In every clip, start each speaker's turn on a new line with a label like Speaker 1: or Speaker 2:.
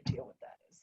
Speaker 1: idea what that is.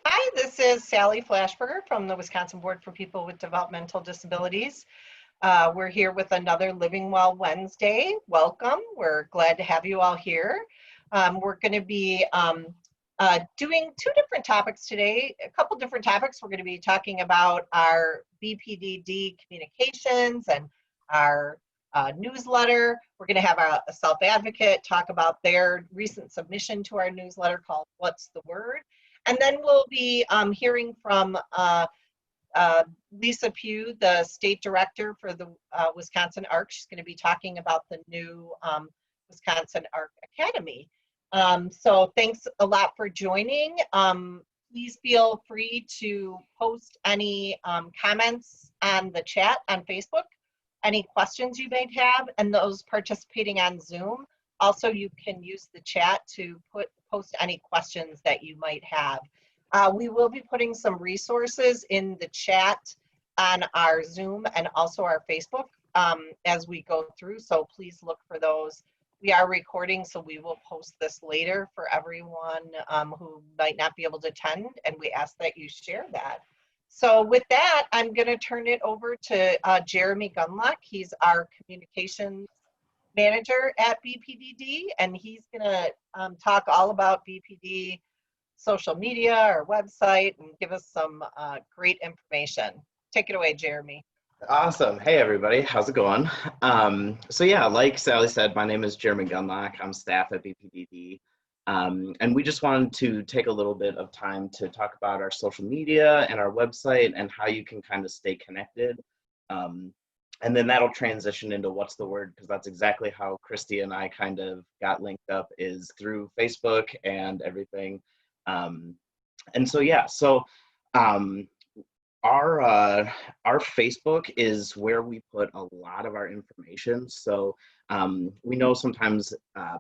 Speaker 1: Hi, this is Sally Flashberger from the Wisconsin Board for People with Developmental Disabilities. We're here with another Living Well Wednesday. Welcome. We're glad to have you all here. We're going to be doing two different topics today, a couple different topics. We're going to be talking about our BPDD communications and our newsletter. We're going to have a self-advocate talk about their recent submission to our newsletter called What's the Word? And then we'll be hearing from Lisa Pugh, the state director for the Wisconsin ARC. She's going to be talking about the new Wisconsin ARC Academy. So thanks a lot for joining. Please feel free to post any comments on the chat on Facebook, any questions you might have, and those participating on Zoom. Also, you can use the chat to post any questions that you might have. We will be putting some resources in the chat on our Zoom and also our Facebook as we go through, so please look for those. We are recording, so we will post this later for everyone who might not be able to attend, and we ask that you share that. So with that, I'm going to turn it over to Jeremy Gunlock. He's our communications manager at BPDD, and he's going to talk all about BPD social media, our website, and give us some great information. Take it away, Jeremy.
Speaker 2: Awesome. Hey, everybody. How's it going? So yeah, like Sally said, my name is Jeremy Gunlock. I'm staff at BPDD. And we just wanted to take a little bit of time to talk about our social media and our website and how you can kind of stay connected. And then that'll transition into What's the Word, because that's exactly how Kristie and I kind of got linked up, is through Facebook and everything. And so, yeah, so our Facebook is where we put a lot of our information. So we know sometimes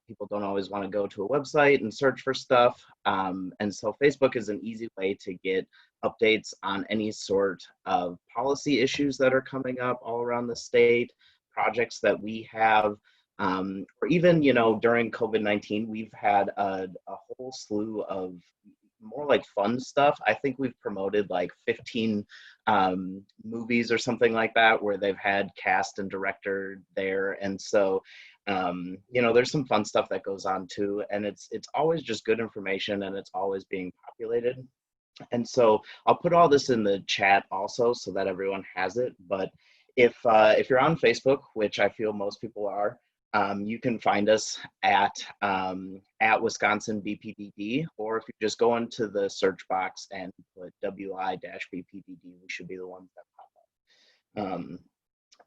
Speaker 2: people don't always want to go to a website and search for stuff. And so Facebook is an easy way to get updates on any sort of policy issues that are coming up all around the state, projects that we have, or even, you know, during COVID-19, we've had a whole slew of more like fun stuff. I think we've promoted like 15 movies or something like that, where they've had cast and director there. And so, you know, there's some fun stuff that goes on too. And it's always just good information, and it's always being populated. And so I'll put all this in the chat also so that everyone has it. But if you're on Facebook, which I feel most people are, you can find us at Wisconsin BPDD, or if you just go into the search box and put WI-BPDD, we should be the ones that pop up.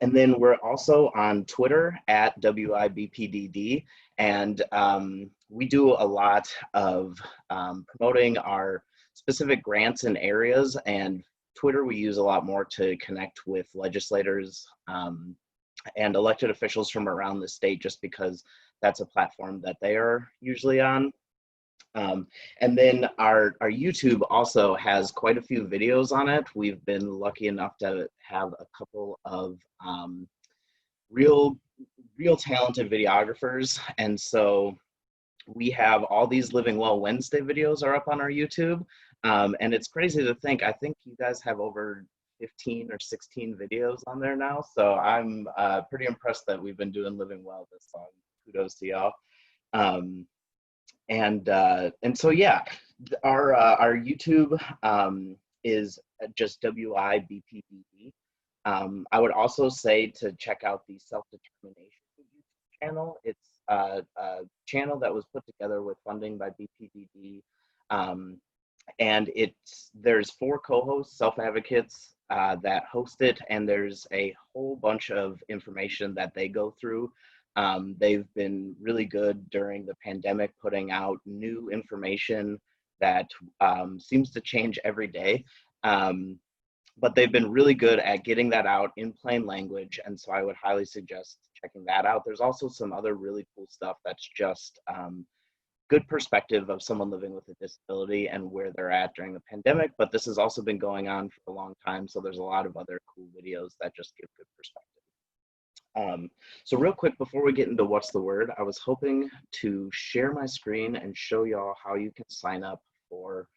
Speaker 2: And then we're also on Twitter at WI-BPDD, and we do a lot of promoting our specific grants in areas, and Twitter we use a lot more to connect with legislators and elected officials from around the state, just because that's a platform that they are usually on. And then our YouTube also has quite a few videos on it. We've been lucky enough to have a couple of real talented videographers, and so we have all these Living Well Wednesday videos are up on our YouTube. And it's crazy to think, I think you guys have over 15 or 16 videos on there now. So I'm pretty impressed that we've been doing Living Well this long. Kudos to y'all. And so, yeah, our YouTube is just WI-BPDD. I would also say to check out the Self-Determination YouTube channel. It's a channel that was put together with funding by BPDD. And there's 4 co-hosts, self-advocates, that host it, and there's a whole bunch of information that they go through They've been really good during the pandemic, putting out new information that seems to change every day. But they've been really good at getting that out in plain language. And so I would highly suggest checking that out. There's also some other really cool stuff that's just good perspective of someone living with a disability and where they're at during the pandemic. But this has also been going on for a long time. So there's a lot of other cool videos that just give good perspective. So real quick, before we get into what's the word, I was hoping to share my screen and show y'all how you can sign up for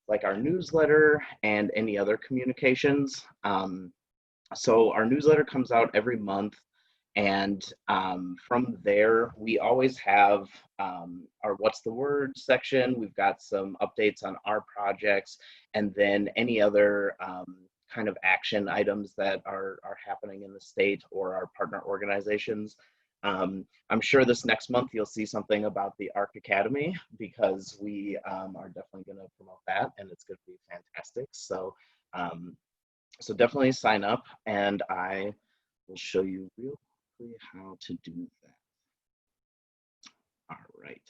Speaker 2: like our newsletter and any other communications. So our newsletter comes out every month, and from there, we always have our What's the Word section. We've got some updates on our projects, and then any other kind of action items that are happening in the state or our partner organizations. I'm sure this next month you'll see something about the ARC Academy, because we are definitely going to promote that, and it's going to be fantastic. So, so definitely sign up, and I will show you real quickly how to do that. All right.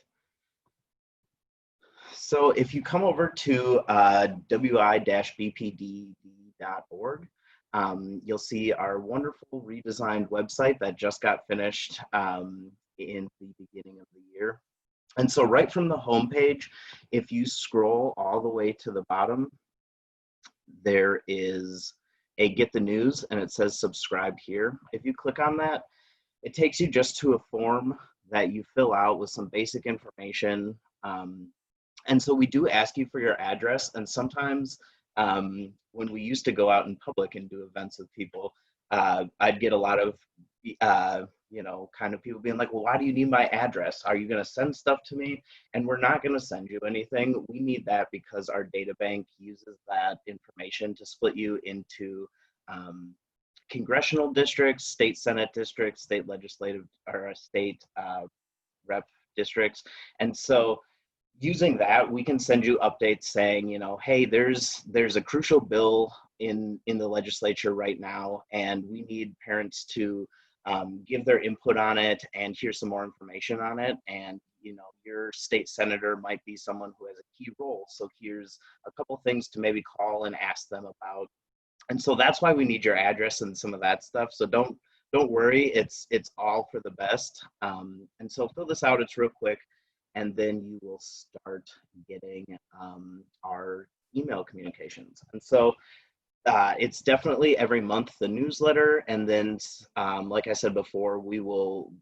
Speaker 2: So if you come over to WI-BPDD.org, you'll see our wonderful redesigned website that just got finished in the beginning of the year. And so right from the homepage, if you scroll all the way to the bottom, there is a Get the News, and it says subscribe here. If you click on that, it takes you just to a form that you fill out with some basic information. And so we do ask you for your address, and sometimes when we used to go out in public and do events with people, I'd get a lot of, you know, kind of people being like, well, why do you need my address? Are you going to send stuff to me? And we're not going to send you anything. We need that because our data bank uses that information to split you into congressional districts, state Senate districts, state legislative, or state rep districts. And so using that, we can send you updates saying, you know, hey, there's a crucial bill in the legislature right now, and we need parents to give their input on it, and here's some more information on it. And, you know, your state senator might be someone who has a key role. So here's a couple things to maybe call and ask them about. And so that's why we need your address and some of that stuff. So don't worry, it's all for the best. And so fill this out, it's real quick, and then you will start getting our email communications. And so it's definitely every month the newsletter, and then like I said before, we will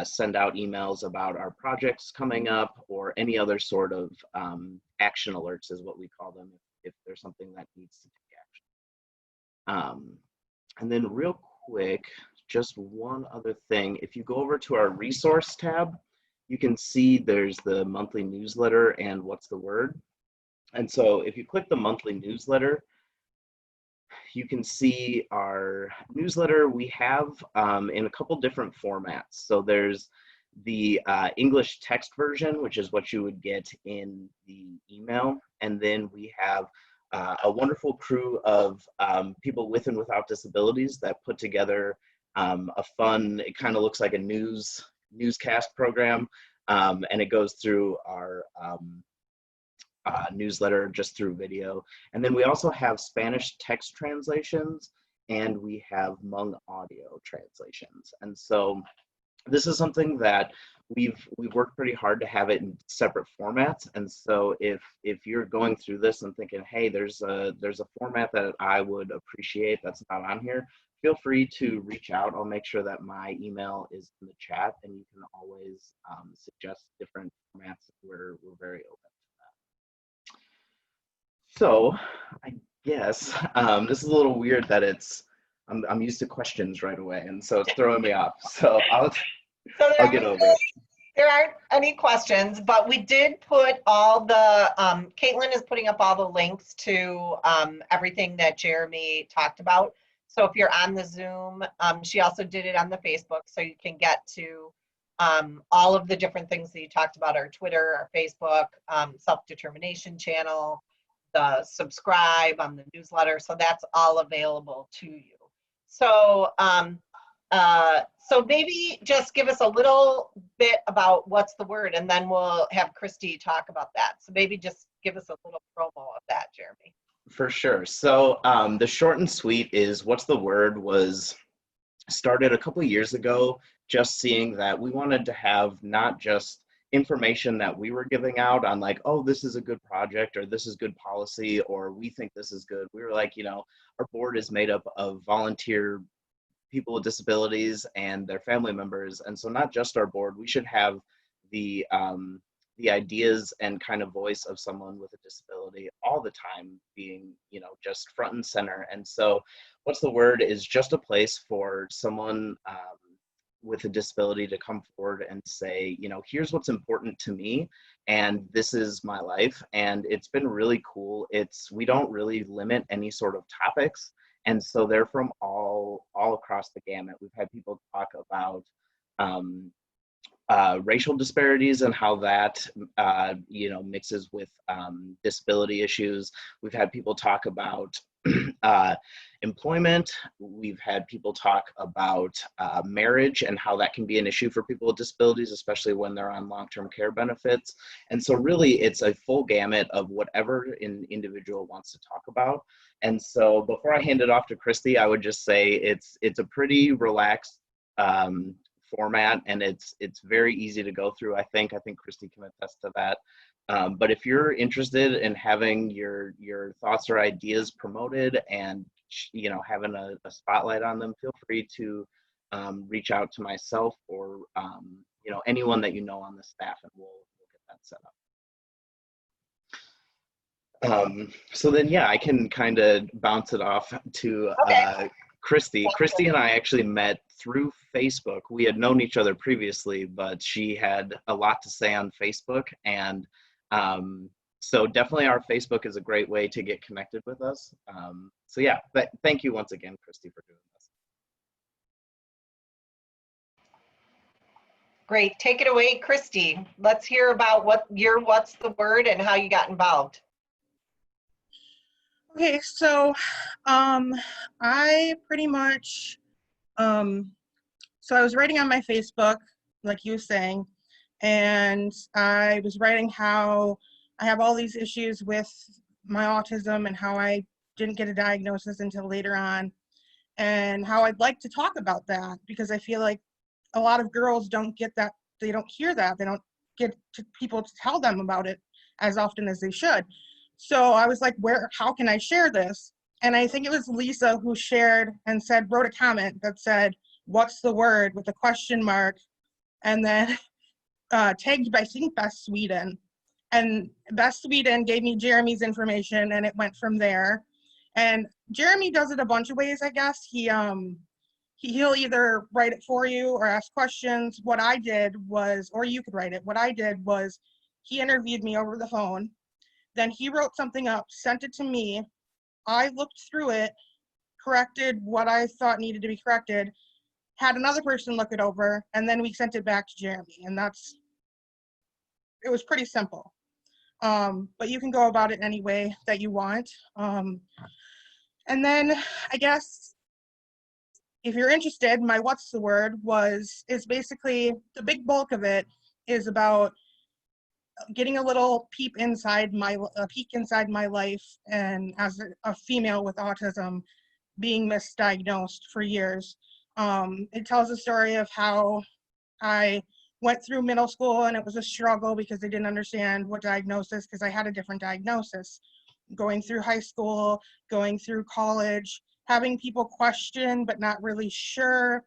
Speaker 2: send out emails about our projects coming up or any other sort of action alerts is what we call them, if there's something that needs to take action. And then real quick, just one other thing, if you go over to our resource tab, you can see there's the monthly newsletter and what's the word. And so if you click the monthly newsletter, you can see our newsletter we have in a couple different formats. So there's the English text version, which is what you would get in the email. And then we have a wonderful crew of people with and without disabilities that put together a fun, it kind of looks like a newscast program, and it goes through our newsletter just through video. And then we also have Spanish text translations, and we have Hmong audio translations. And so this is something that we've worked pretty hard to have it in separate formats. And so if you're going through this and thinking, hey, there's a format that I would appreciate that's not on here, feel free to reach out. I'll make sure that my email is in the chat, and you can always suggest different formats. We're very open to that. So I guess this is a little weird that I'm used to questions right away, and so it's throwing me off. So I'll get over it.
Speaker 1: There aren't any questions, but we did put all the, Caitlin is putting up all the links to everything that Jeremy talked about. So if you're on the Zoom, she also did it on the Facebook, so you can get to all of the different things that you talked about, our Twitter, our Facebook, self-determination channel, the subscribe on the newsletter. So that's all available to you. So So maybe just give us a little bit about what's the word, and then we'll have Kristie talk about that. So maybe just give us a little promo of that, Jeremy.
Speaker 2: For sure. So the short and sweet is what's the word was started a couple of years ago, just seeing that we wanted to have not just information that we were giving out on like, oh, this is a good project or this is good policy or we think this is good. We were like, you know, our board is made up of volunteer people with disabilities and their family members. And so not just our board, we should have the ideas and kind of voice of someone with a disability all the time being, you know, just front and center. And so what's the word is just a place for someone with a disability to come forward and say, you know, here's what's important to me and this is my life. And it's been really cool. We don't really limit any sort of topics. And so they're from all across the gamut. We've had people talk about racial disparities and how that, you know, mixes with disability issues. We've had people talk about employment. We've had people talk about marriage and how that can be an issue for people with disabilities, especially when they're on long-term care benefits. And so really it's a full gamut of whatever an individual wants to talk about. And so before I hand it off to Kristie, I would just say it's a pretty relaxed format and it's very easy to go through. I think Kristie can attest to that. But if you're interested in having your thoughts or ideas promoted and, you know, having a spotlight on them, feel free to reach out to myself or, you know, anyone that you know on the staff, and we'll get that set up. So then, yeah, I can kind of bounce it off to Kristie. Kristie and I actually met through Facebook. We had known each other previously, but she had a lot to say on Facebook. And so definitely our Facebook is a great way to get connected with us. So yeah, thank you once again, Kristie, for doing this.
Speaker 1: Great. Take it away, Kristie. Let's hear about what's the word and how you got involved.
Speaker 3: Okay, so I pretty much, so I was writing on my Facebook, like you were saying, and I was writing how I have all these issues with my autism and how I didn't get a diagnosis until later on, and how I'd like to talk about that because I feel like a lot of girls don't get that, they don't hear that, they don't get people to tell them about it as often as they should. So I was like, how can I share this? And I think it was Lisa who shared and wrote a comment that said, what's the word with a question mark? And then tagged by, I think, Beth Sweden. And Beth Sweden gave me Jeremy's information and it went from there. And Jeremy does it a bunch of ways, I guess. He'll either write it for you or ask questions. What I did was, or you could write it. What I did was he interviewed me over the phone. Then he wrote something up, sent it to me. I looked through it, corrected what I thought needed to be corrected, had another person look it over, and then we sent it back to Jeremy. And it was pretty simple. But you can go about it any way that you want. And then I guess if you're interested, my what's the word is basically, the big bulk of it is about getting a little peek inside my life, and as a female with autism being misdiagnosed for years. It tells a story of how I went through middle school and it was a struggle because they didn't understand what diagnosis, because I had a different diagnosis. Going through high school, going through college, having people question but not really sure,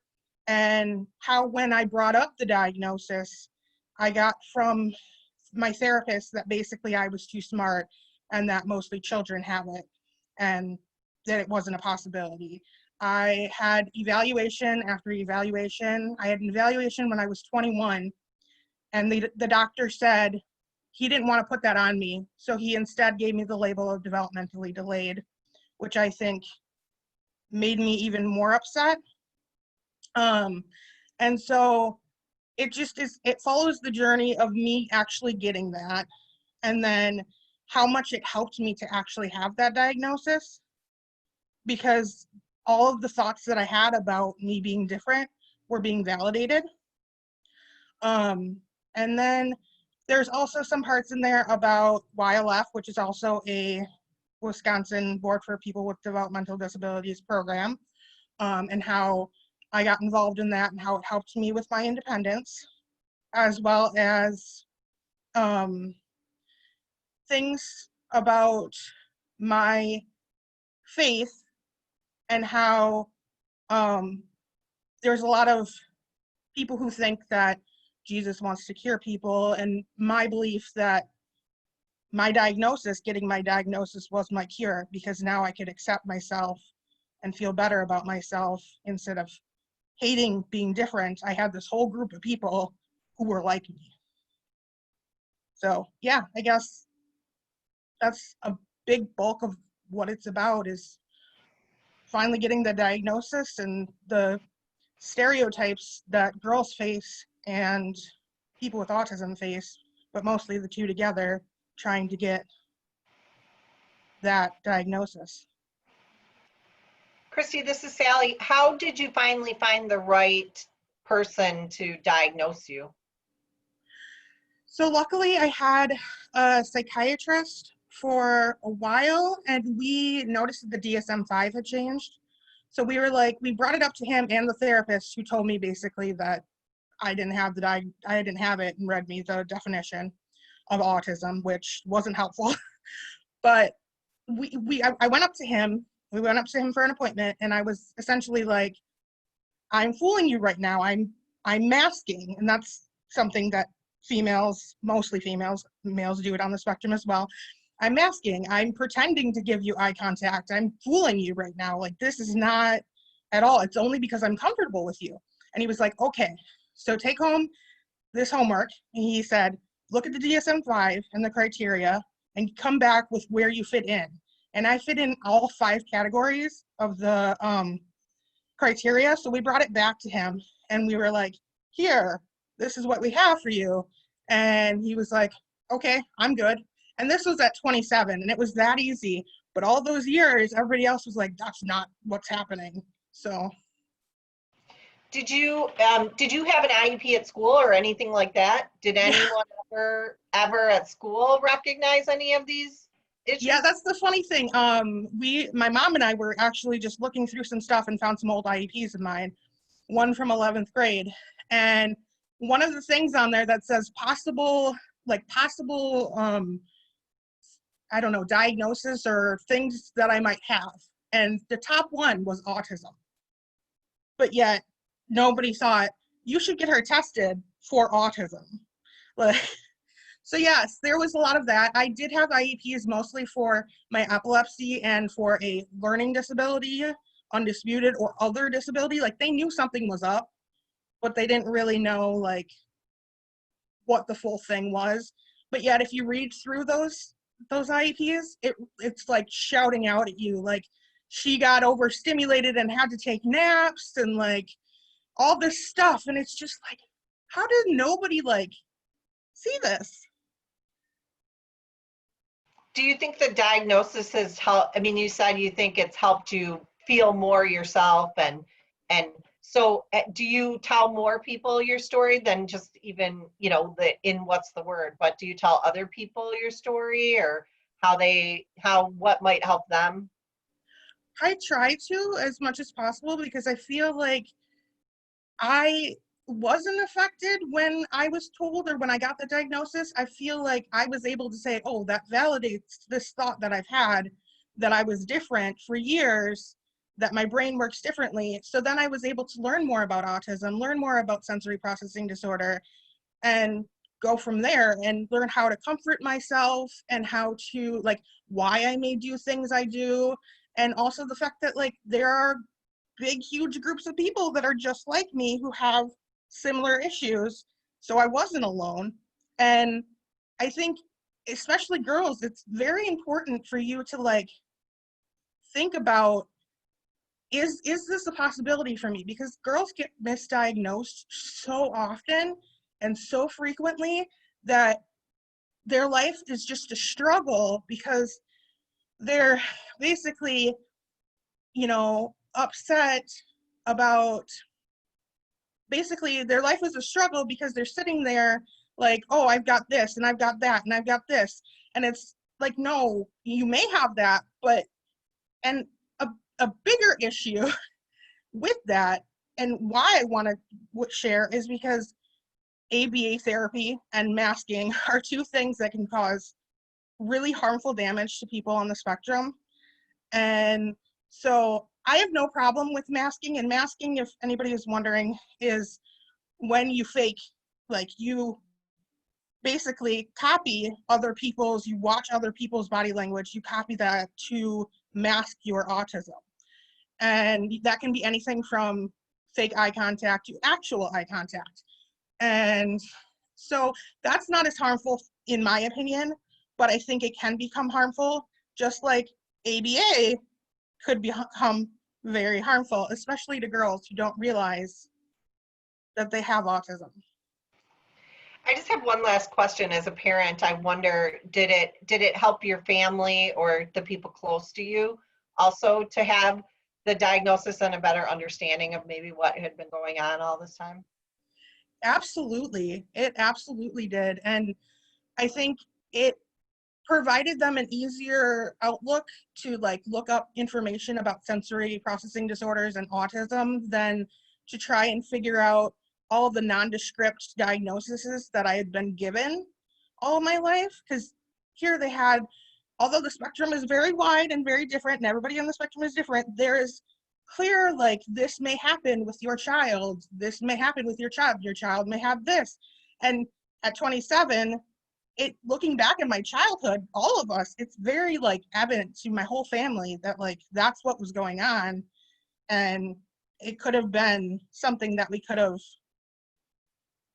Speaker 3: and how when I brought up the diagnosis, I got from my therapist that basically I was too smart and that mostly children have it and that it wasn't a possibility. I had evaluation after evaluation. I had an evaluation when I was 21 and the doctor said he didn't want to put that on me. So he instead gave me the label of developmentally delayed, which I think made me even more upset. And so it follows the journey of me actually getting that, and then how much it helped me to actually have that diagnosis, because all of the thoughts that I had about me being different were being validated. And then there's also some parts in there about YLF, which is also a Wisconsin Board for People with Developmental Disabilities program, and how I got involved in that and how it helped me with my independence, as well as things about my faith and how there's a lot of people who think that Jesus wants to cure people, and my belief that getting my diagnosis was my cure, because now I could accept myself and feel better about myself instead of hating being different. I had this whole group of people who were like me. So yeah, I guess that's a big bulk of what it's about, is finally getting the diagnosis and the stereotypes that girls face and people with autism face, but mostly the two together, trying to get that diagnosis.
Speaker 1: Kristie, this is Sally. How did you finally find the right person to diagnose you?
Speaker 3: So luckily I had a psychiatrist for a while, and we noticed that the DSM-5 had changed. So we brought it up to him and the therapist, who told me basically that I didn't have it, and read me the definition of autism, which wasn't helpful. But I went up to him. We went up to him for an appointment, and I was essentially like, I'm fooling you right now. I'm masking, and that's something that mostly females, males do it on the spectrum as well. I'm masking. I'm pretending to give you eye contact. I'm fooling you right now. Like, this is not at all. It's only because I'm comfortable with you. And he was like, okay, so take home this homework. And he said, look at the DSM-5 and the criteria and come back with where you fit in. And I fit in all 5 categories of the criteria. So we brought it back to him and we were like, here, this is what we have for you. And he was like, okay, I'm good. And this was at 27, and it was that easy. But all those years, everybody else was like, that's not what's happening. So.
Speaker 1: Did you have an IEP at school or anything like that? Did anyone ever at school recognize any of these issues?
Speaker 3: Yeah, that's the funny thing. My mom and I were actually just looking through some stuff and found some old IEPs of mine, one from 11th grade. And one of the things on there that says possible I don't know, diagnosis or things that I might have. And the top one was autism. But yet nobody thought you should get her tested for autism. So yes, there was a lot of that. I did have IEPs mostly for my epilepsy and for a learning disability, undisputed or other disability. Like, they knew something was up, but they didn't really know like what the full thing was. But yet if you read through those IEPs, it's like shouting out at you, like she got overstimulated and had to take naps and like all this stuff. And it's just like, how did nobody like see this?
Speaker 1: Do you think the diagnosis has helped? I mean, you said you think it's helped you feel more yourself, and so do you tell more people your story than just even, but do you tell other people your story, or what might help them?
Speaker 3: I try to as much as possible, because I feel like I wasn't affected when I was told or when I got the diagnosis. I feel like I was able to say, oh, that validates this thought that I've had, that I was different for years, that my brain works differently. So then I was able to learn more about autism, learn more about sensory processing disorder, and go from there and learn how to comfort myself and how to, like, why I may do things I do. And also the fact that like there are big, huge groups of people that are just like me who have similar issues. So I wasn't alone. And I think, especially girls, it's very important for you to like think about, is this a possibility for me? Because girls get misdiagnosed so often and so frequently that their life is just a struggle, because they're basically, upset about, basically their life was a struggle because they're sitting there like, oh, I've got this and I've got that and I've got this. And it's like, no, you may have that, but, and a bigger issue with that, and why I want to share, is because ABA therapy and masking are two things that can cause really harmful damage to people on the spectrum. And so I have no problem with masking. And masking, if anybody is wondering, is when you fake, like you basically copy other people's, you watch other people's body language, you copy that to mask your autism. And that can be anything from fake eye contact to actual eye contact. And so that's not as harmful in my opinion, but I think it can become harmful, just like ABA could become very harmful, especially to girls who don't realize that they have autism.
Speaker 1: I just have one last question. As a parent, I wonder, did it help your family or the people close to you also to have the diagnosis and a better understanding of maybe what had been going on all this time?
Speaker 3: Absolutely. It absolutely did. And I think it provided them an easier outlook to like look up information about sensory processing disorders and autism than to try and figure out all of the nondescript diagnoses that I had been given all of my life. Because here they had, although the spectrum is very wide and very different and everybody on the spectrum is different, there is clear, like, this may happen with your child, this may happen with your child may have this. And at 27, looking back at my childhood, all of us, it's very like evident to my whole family that like that's what was going on. And it could have been something that we could have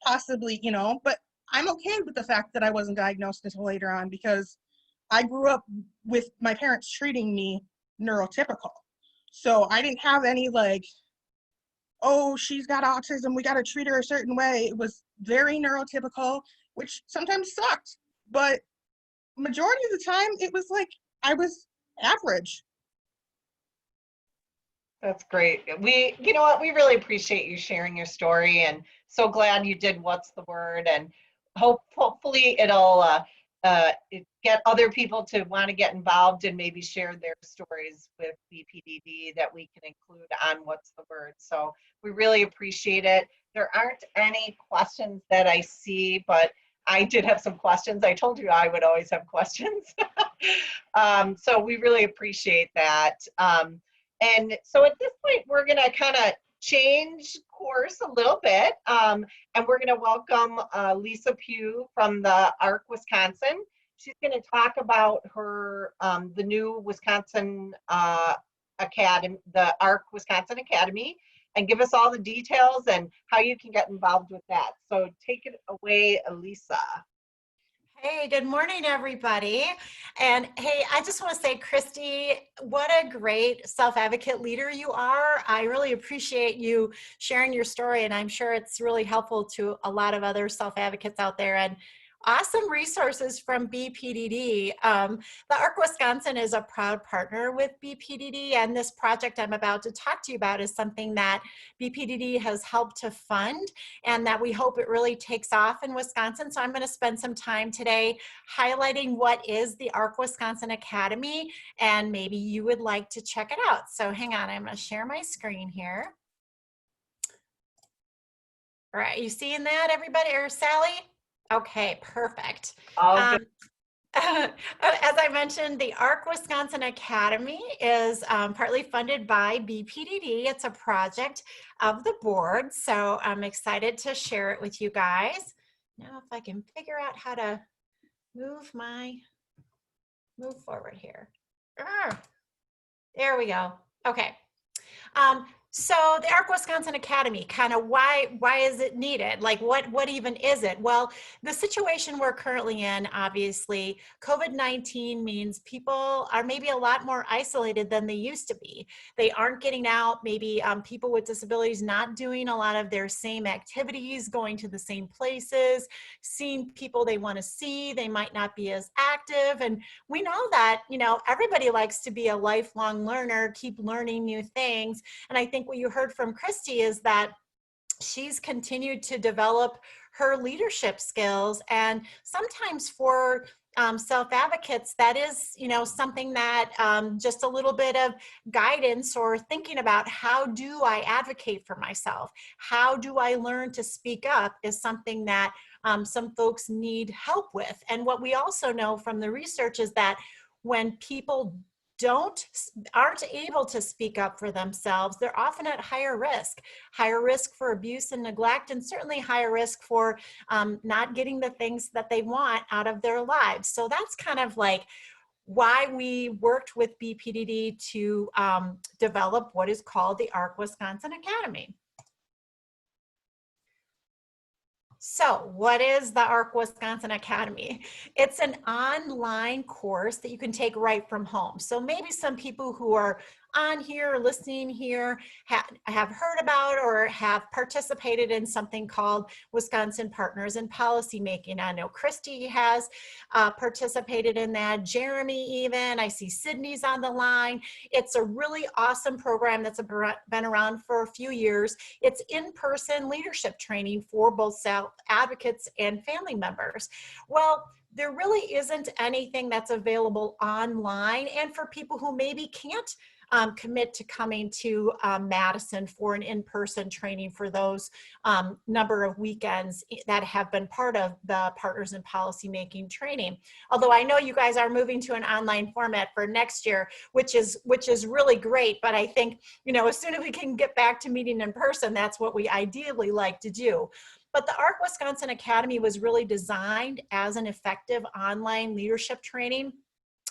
Speaker 3: possibly, but I'm okay with the fact that I wasn't diagnosed until later on, because I grew up with my parents treating me neurotypical. So I didn't have any like, oh, she's got autism, we got to treat her a certain way. It was very neurotypical, which sometimes sucked, but majority of the time it was like I was average.
Speaker 1: That's great. You know what, we really appreciate you sharing your story, and so glad you did What's the Word, and hopefully it'll get other people to want to get involved and maybe share their stories with BPDD that we can include on What's the Word. So we really appreciate it. There aren't any questions that I see, but I did have some questions. I told you I would always have questions. So we really appreciate that. And so at this point, we're going to kind of change course a little bit, and we're going to welcome Lisa Pugh from the ARC Wisconsin. She's going to talk about her the new Wisconsin Academy, the ARC Wisconsin Academy, and give us all the details and how you can get involved with that. So take it away, Lisa.
Speaker 4: Hey, good morning, everybody. And hey, I just want to say, Kristie, what a great self-advocate leader you are. I really appreciate you sharing your story, and I'm sure it's really helpful to a lot of other self-advocates out there. And awesome resources from BPDD. The ARC Wisconsin is a proud partner with BPDD, and this project I'm about to talk to you about is something that BPDD has helped to fund, and that we hope it really takes off in Wisconsin. So I'm going to spend some time today highlighting what is the ARC Wisconsin Academy, and maybe you would like to check it out. So hang on, I'm going to share my screen here. All right, you seeing that, everybody, or Sally? Okay, perfect. As I mentioned, the ARC Wisconsin Academy is partly funded by BPDD. It's a project of the board, so I'm excited to share it with you guys. Now, if I can figure out how to move forward here. There we go. Okay. So the ARC Wisconsin Academy, kind of why is it needed? Like what even is it? Well, the situation we're currently in, obviously, COVID-19 means people are maybe a lot more isolated than they used to be. They aren't getting out, maybe people with disabilities not doing a lot of their same activities, going to the same places, seeing people they want to see, they might not be as active. And we know that, you know, everybody likes to be a lifelong learner, keep learning new things. And I think what you heard from Kristie is that she's continued to develop her leadership skills. And sometimes for self-advocates, that is, you know, something that just a little bit of guidance or thinking about how do I advocate for myself? How do I learn to speak up is something that some folks need help with. And what we also know from the research is that when people aren't able to speak up for themselves, they're often at higher risk for abuse and neglect, and certainly higher risk for not getting the things that they want out of their lives. So that's kind of like why we worked with BPDD to develop what is called the ARC Wisconsin Academy. So what is the ARC Wisconsin Academy? It's an online course that you can take right from home. So maybe some people who are on here, listening here, have heard about or have participated in something called Wisconsin Partners in Policymaking. I know Kristie has participated in that, Jeremy even, I see Sydney's on the line. It's a really awesome program that's been around for a few years. It's in-person leadership training for both self-advocates and family members. Well, there really isn't anything that's available online, and for people who maybe can't commit to coming to Madison for an in-person training for those number of weekends that have been part of the Partners in Policymaking training. Although I know you guys are moving to an online format for next year, which is really great. But I think, you know, as soon as we can get back to meeting in person, that's what we ideally like to do. But the ARC Wisconsin Academy was really designed as an effective online leadership training.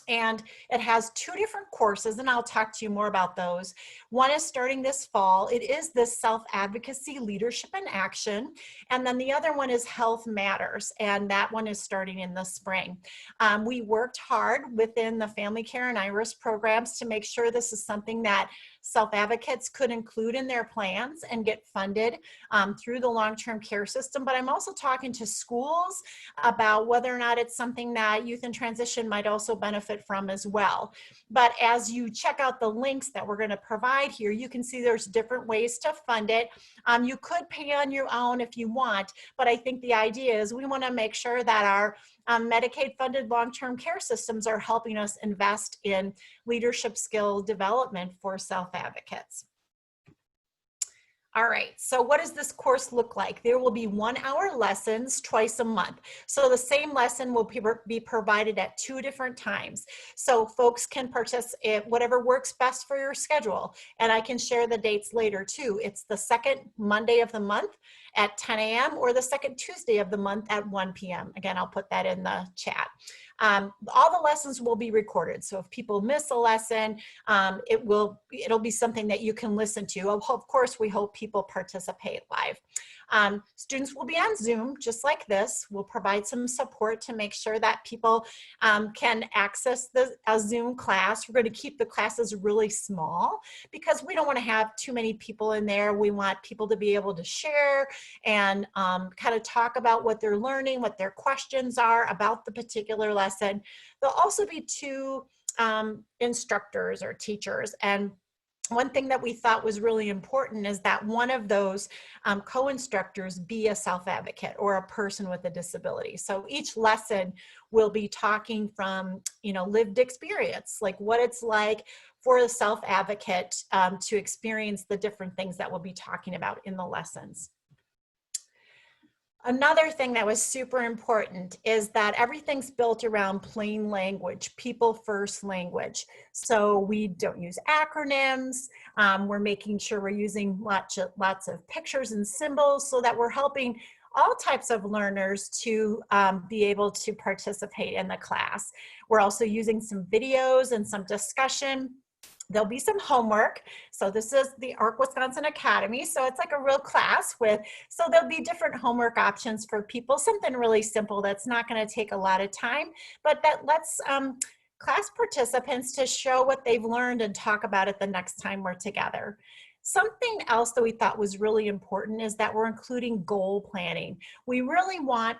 Speaker 4: And it has two different courses, and I'll talk to you more about those. One is starting this fall. It is this Self-Advocacy Leadership in Action. And then the other one is Health Matters, and that one is starting in the spring. We worked hard within the Family Care and IRIS programs to make sure this is something that self-advocates could include in their plans and get funded through the long-term care system. But I'm also talking to schools about whether or not it's something that youth in transition might also benefit from as well. But as you check out the links that we're going to provide here, you can see there's different ways to fund it. You could pay on your own if you want, but I think the idea is we want to make sure that our Medicaid-funded long-term care systems are helping us invest in leadership skill development for self-advocates. All right, so what does this course look like? There will be 1-hour lessons twice a month. So the same lesson will be provided at 2 different times. So folks can participate whatever works best for your schedule. And I can share the dates later too. It's the second Monday of the month at 10 a.m. or the second Tuesday of the month at 1 p.m. Again, I'll put that in the chat. All the lessons will be recorded. So if people miss a lesson, it'll be something that you can listen to. Of course, we hope people participate live. Students will be on Zoom, just like this. We'll provide some support to make sure that people can access a Zoom class. We're going to keep the classes really small because we don't want to have too many people in there. We want people to be able to share and kind of talk about what they're learning, what their questions are about the particular lesson. There'll also be 2 instructors or teachers, and one thing that we thought was really important is that one of those co-instructors be a self-advocate or a person with a disability. So each lesson will be talking from, you know, lived experience, like what it's like for a self-advocate to experience the different things that we'll be talking about in the lessons. Another thing that was super important is that everything's built around plain language, people first language. So we don't use acronyms. We're making sure we're using lots of pictures and symbols so that we're helping all types of learners to be able to participate in the class. We're also using some videos and some discussion. There'll be some homework. So this is the ARC Wisconsin Academy. So it's like a real class so there'll be different homework options for people, something really simple that's not going to take a lot of time, but that lets class participants to show what they've learned and talk about it the next time we're together. Something else that we thought was really important is that we're including goal planning. We really want,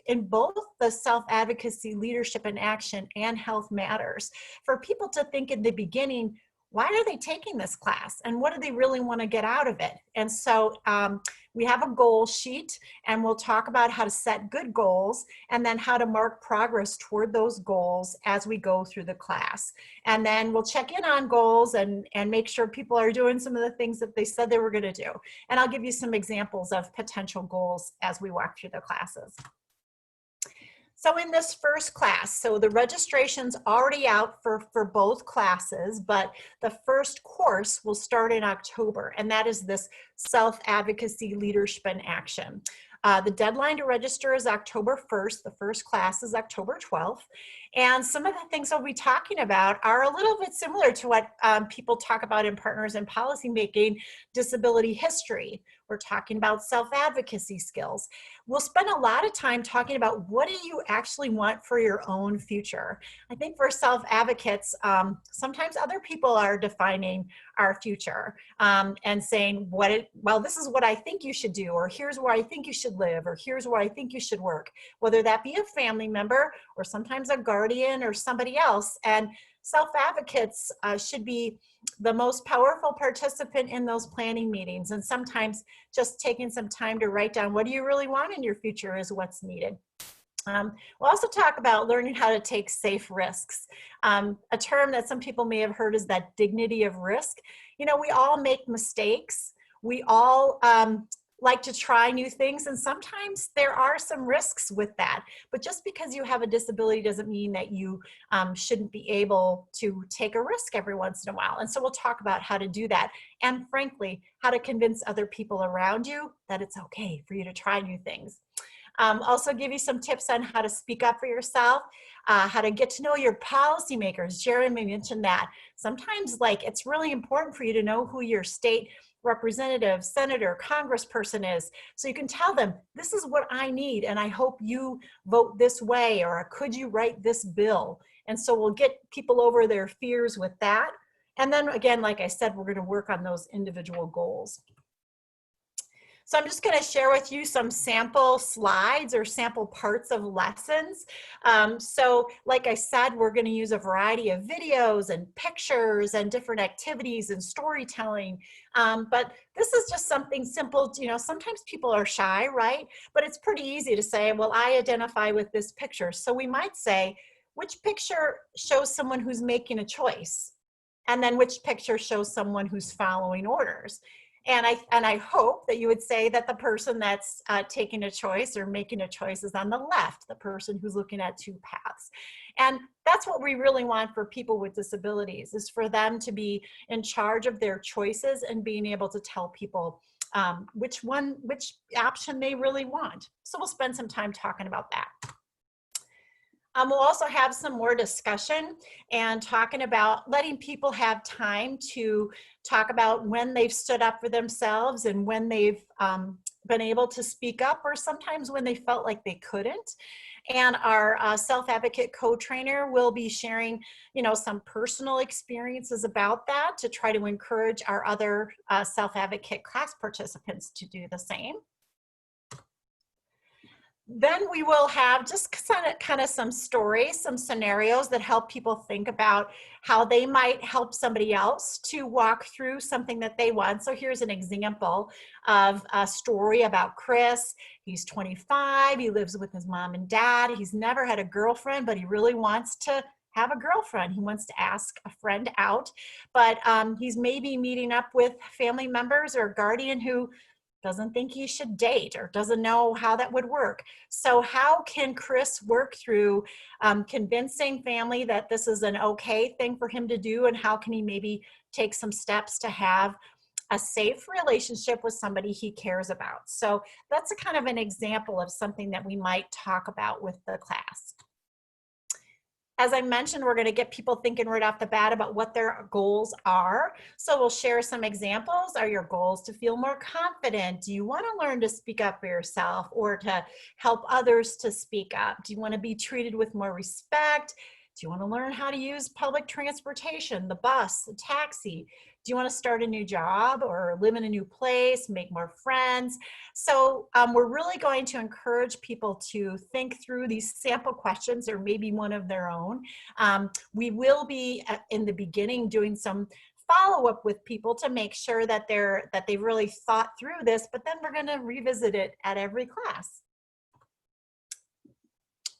Speaker 4: in both the Self-Advocacy Leadership in Action and Health Matters, for people to think in the beginning, why are they taking this class and what do they really want to get out of it? And so we have a goal sheet, and we'll talk about how to set good goals and then how to mark progress toward those goals as we go through the class. And then we'll check in on goals and make sure people are doing some of the things that they said they were going to do. And I'll give you some examples of potential goals as we walk through the classes. So in this first class, so the registration's already out for both classes, but the first course will start in October, and that is this Self-Advocacy Leadership in Action. The deadline to register is October 1st. The first class is October 12th. And some of the things I'll be talking about are a little bit similar to what people talk about in Partners in Policymaking: disability history. We're talking about self-advocacy skills. We'll spend a lot of time talking about what do you actually want for your own future. I think for self-advocates, sometimes other people are defining our future and saying, well, this is what I think you should do, or here's where I think you should live, or here's where I think you should work, whether that be a family member or sometimes a guardian or somebody else. And self-advocates should be the most powerful participant in those planning meetings. And sometimes just taking some time to write down what do you really want in your future is what's needed. We'll also talk about learning how to take safe risks. A term that some people may have heard is that dignity of risk. You know, we all make mistakes. We all like to try new things, and sometimes there are some risks with that. But just because you have a disability doesn't mean that you shouldn't be able to take a risk every once in a while. And so we'll talk about how to do that, and frankly, how to convince other people around you that it's okay for you to try new things. Also give you some tips on how to speak up for yourself, how to get to know your policymakers. Jeremy mentioned that. Sometimes it's really important for you to know who your state representative, senator, congressperson is, so you can tell them, this is what I need, and I hope you vote this way, or could you write this bill? And so we'll get people over their fears with that. And then again, like I said, we're going to work on those individual goals. So I'm just going to share with you some sample slides or sample parts of lessons. So like I said, we're going to use a variety of videos and pictures and different activities and storytelling. But this is just something simple. You know, sometimes people are shy, right? But it's pretty easy to say, well, I identify with this picture. So we might say, which picture shows someone who's making a choice? And then which picture shows someone who's following orders? And I hope that you would say that the person that's taking a choice or making a choice is on the left, the person who's looking at two paths. And that's what we really want for people with disabilities, is for them to be in charge of their choices and being able to tell people which option they really want. So we'll spend some time talking about that. We'll also have some more discussion and talking about letting people have time to talk about when they've stood up for themselves and when they've been able to speak up, or sometimes when they felt like they couldn't. And our self-advocate co-trainer will be sharing, you know, some personal experiences about that to try to encourage our other self-advocate class participants to do the same. Then we will have just kind of some stories, some scenarios that help people think about how they might help somebody else to walk through something that they want. So here's an example of a story about Chris. He's 25, he lives with his mom and dad. He's never had a girlfriend, but he really wants to have a girlfriend. He wants to ask a friend out, but he's maybe meeting up with family members or a guardian who doesn't think he should date or doesn't know how that would work. So how can Chris work through convincing family that this is an okay thing for him to do, and how can he maybe take some steps to have a safe relationship with somebody he cares about? So that's a kind of an example of something that we might talk about with the class. As I mentioned, we're going to get people thinking right off the bat about what their goals are. So we'll share some examples. Are your goals to feel more confident? Do you want to learn to speak up for yourself or to help others to speak up? Do you want to be treated with more respect? Do you want to learn how to use public transportation, the bus, the taxi? Do you want to start a new job or live in a new place, make more friends? So we're really going to encourage people to think through these sample questions or maybe one of their own. We will be in the beginning doing some follow-up with people to make sure that they've really thought through this, but then we're going to revisit it at every class.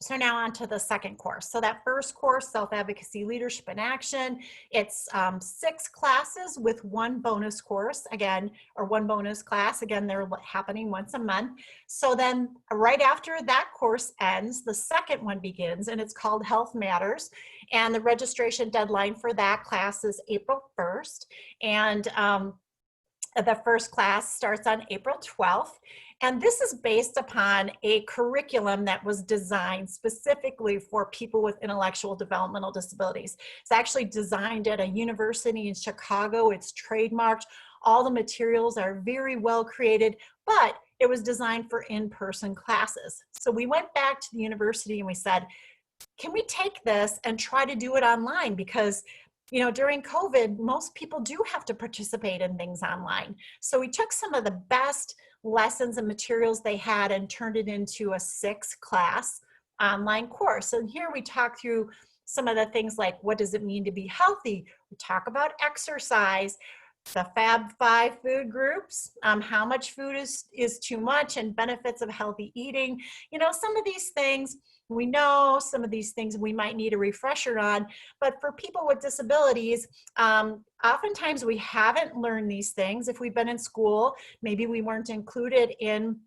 Speaker 4: So now on to the second course. So that first course, Self-Advocacy Leadership in Action, it's 6 classes with 1 bonus course, again, or 1 bonus class. Again, they're happening once a month. So then right after that course ends, the second one begins, and it's called Health Matters. And the registration deadline for that class is April 1st. And the first class starts on April 12th. And this is based upon a curriculum that was designed specifically for people with intellectual developmental disabilities. It's actually designed at a university in Chicago. It's trademarked. All the materials are very well created, but it was designed for in-person classes. So we went back to the university and we said, can we take this and try to do it online? Because during COVID, most people do have to participate in things online. So we took some of the best lessons and materials they had and turned it into a 6-class online course. And here we talk through some of the things like, what does it mean to be healthy? We talk about exercise, the Fab 5 food groups, how much food is too much, and benefits of healthy eating. Some of these things we know, some of these things we might need a refresher on, but for people with disabilities, oftentimes we haven't learned these things. If we've been in school, maybe we weren't included in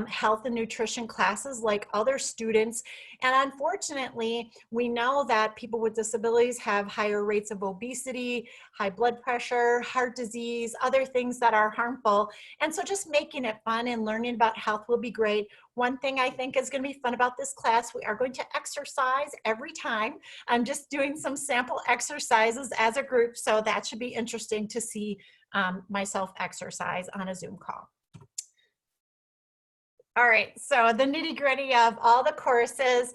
Speaker 4: health and nutrition classes like other students. And unfortunately, we know that people with disabilities have higher rates of obesity, high blood pressure, heart disease, other things that are harmful. And so just making it fun and learning about health will be great. One thing I think is going to be fun about this class, we are going to exercise every time. I'm just doing some sample exercises as a group, so that should be interesting to see myself exercise on a Zoom call. All right, so the nitty-gritty of all the courses,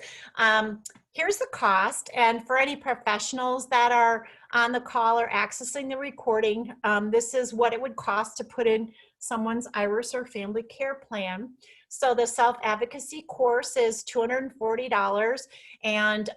Speaker 4: here's the cost. And for any professionals that are on the call or accessing the recording, this is what it would cost to put in someone's IRIS or family care plan. So the self-advocacy course is $240. And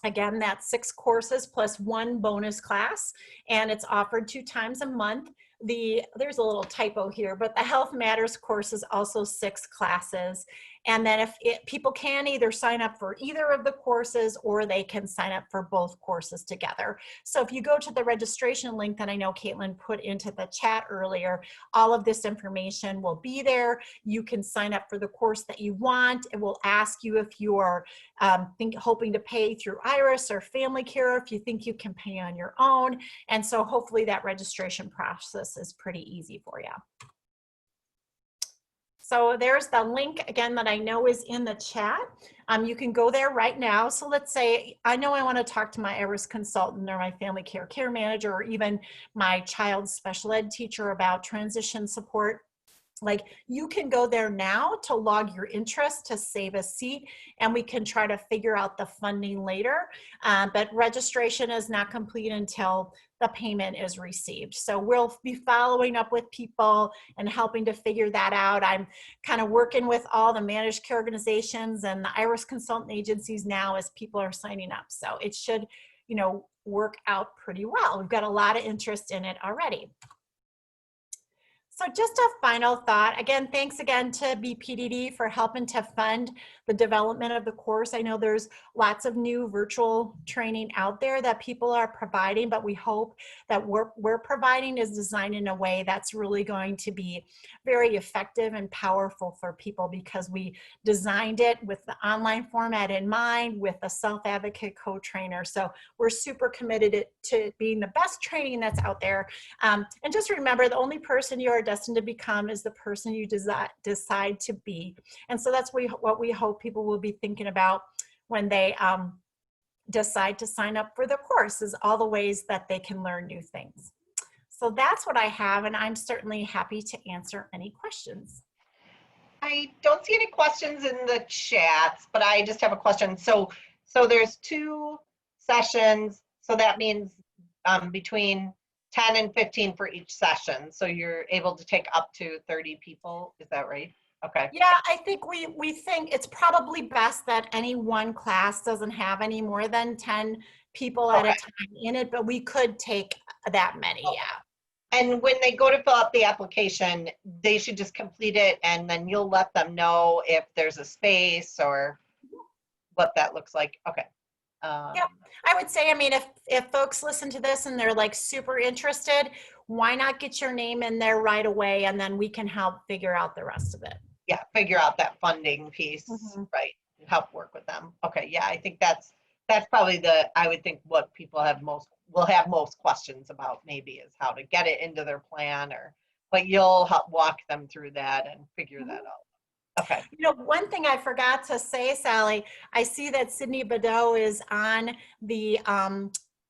Speaker 4: again, that's 6 courses plus 1 bonus class, and it's offered 2 times a month. There's a little typo here, but the Health Matters course is also 6 classes. And then people can either sign up for either of the courses or they can sign up for both courses together. So if you go to the registration link that I know Caitlin put into the chat earlier, all of this information will be there. You can sign up for the course that you want. It will ask you if you are hoping to pay through IRIS or family care, if you think you can pay on your own. And so hopefully that registration process is pretty easy for you. So there's the link again that I know is in the chat. You can go there right now. So let's say I know I want to talk to my IRIS consultant or my family care manager or even my child's special ed teacher about transition support. Like, you can go there now to log your interest to save a seat, and we can try to figure out the funding later. But registration is not complete until the payment is received. So we'll be following up with people and helping to figure that out. I'm kind of working with all the managed care organizations and the IRIS consultant agencies now as people are signing up. So it should, work out pretty well. We've got a lot of interest in it already. So just a final thought. Again, thanks again to BPDD for helping to fund the development of the course. I know there's lots of new virtual training out there that people are providing, but we hope that we're providing is designed in a way that's really going to be very effective and powerful for people, because we designed it with the online format in mind, with a self-advocate co-trainer. So we're super committed to being the best training that's out there. And just remember, the only person you are destined to become is the person you decide to be. And so that's what we hope people will be thinking about when they decide to sign up for the course, is all the ways that they can learn new things. So that's what I have, and I'm certainly happy to answer any questions.
Speaker 1: I don't see any questions in the chats, but I just have a question. So there's 2 sessions, so that means between 10 and 15 for each session. So you're able to take up to 30 people, is that right? Okay.
Speaker 4: Yeah, I think we think it's probably best that any one class doesn't have any more than 10 people at a time in it, but we could take that many, yeah.
Speaker 1: And when they go to fill out the application, they should just complete it, and then you'll let them know if there's a space or what that looks like. Okay.
Speaker 4: Yep. I would say, I mean, if folks listen to this and they're like super interested, why not get your name in there right away, and then we can help figure out the rest of it.
Speaker 1: Yeah, figure out that funding piece, right? And help work with them. Okay, yeah, I think that's probably I would think what people will have most questions about maybe is how to get it into their plan, but you'll help walk them through that and figure that out. Okay.
Speaker 4: You know, one thing I forgot to say, Sally, I see that Sydney Badeau is on the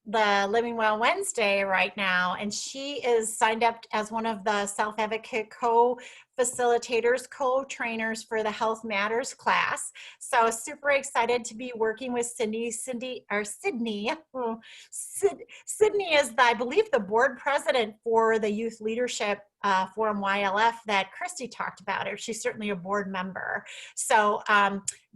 Speaker 4: Living Well Wednesday right now, and she is signed up as one of the Self-Advocate co-facilitators, co-trainers for the Health Matters class. So super excited to be working with Sydney. Sydney is, I believe, the board president for the Youth Leadership Forum YLF that Kristie talked about. She's certainly a board member. So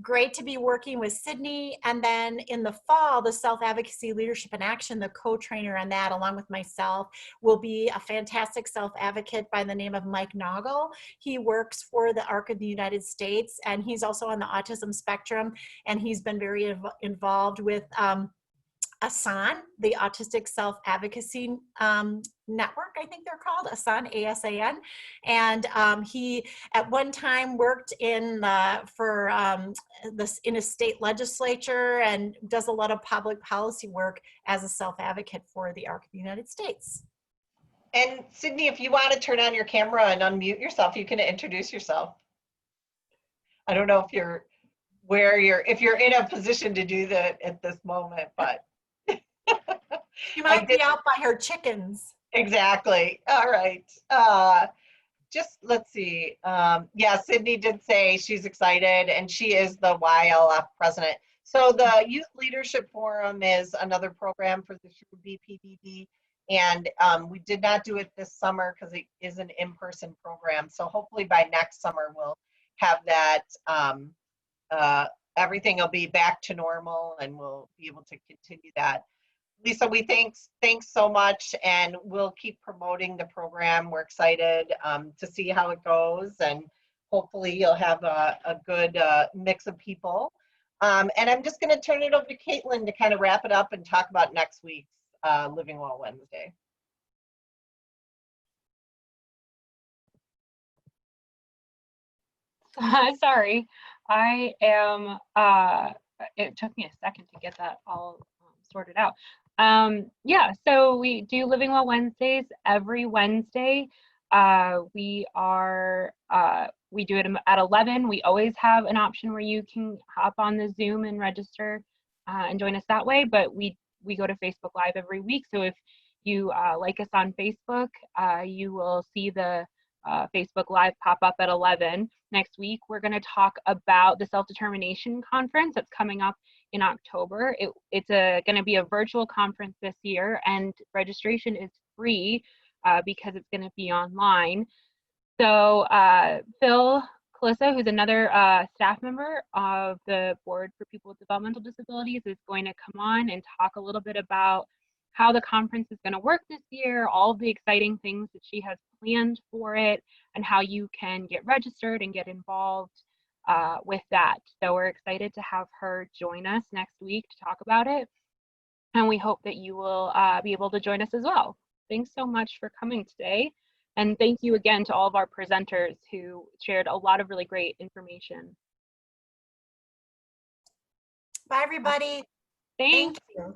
Speaker 4: great to be working with Sydney. And then in the fall, the Self-Advocacy Leadership in Action, the co-trainer on that, along with myself, will be a fantastic self-advocate by the name of Mike Noggle. He works for the ARC of the United States, and he's also on the autism spectrum, and he's been very involved with ASAN, the Autistic Self-Advocacy Network, I think they're called, ASAN, A-S-A-N. And he at one time worked in a state legislature and does a lot of public policy work as a self-advocate for the ARC of the United States.
Speaker 1: And Sydney, if you want to turn on your camera and unmute yourself, you can introduce yourself. I don't know if you're in a position to do that at this moment, but
Speaker 4: you might be out by her chickens.
Speaker 1: Exactly. All right. Just let's see. Yeah, Sydney did say she's excited, and she is the YLF president. So the Youth Leadership Forum is another program for the WI-BPDD, and we did not do it this summer because it is an in-person program. So hopefully by next summer we'll have that. Everything will be back to normal, and we'll be able to continue that. Lisa, we thanks so much, and we'll keep promoting the program. We're excited to see how it goes, and hopefully you'll have a good mix of people. And I'm just going to turn it over to Caitlin to kind of wrap it up and talk about next week's Living Well Wednesday.
Speaker 5: Sorry, I am, it took me a second to get that all sorted out. Yeah, so we do Living Well Wednesdays every Wednesday. We do it at 11. We always have an option where you can hop on the Zoom and register and join us that way, but we go to Facebook Live every week. So if you like us on Facebook, you will see the Facebook Live pop up at 11. Next week, we're going to talk about the Self-Determination Conference that's coming up in October. It's going to be a virtual conference this year, and registration is free because it's going to be online. So Phil Calissa, who's another staff member of the Board for People with Developmental Disabilities, is going to come on and talk a little bit about how the conference is going to work this year, all of the exciting things that she has planned for it, and how you can get registered and get involved with that. So we're excited to have her join us next week to talk about it, and we hope that you will be able to join us as well. Thanks so much for coming today, and thank you again to all of our presenters who shared a lot of really great information.
Speaker 4: Bye, everybody.
Speaker 5: Thank
Speaker 4: you.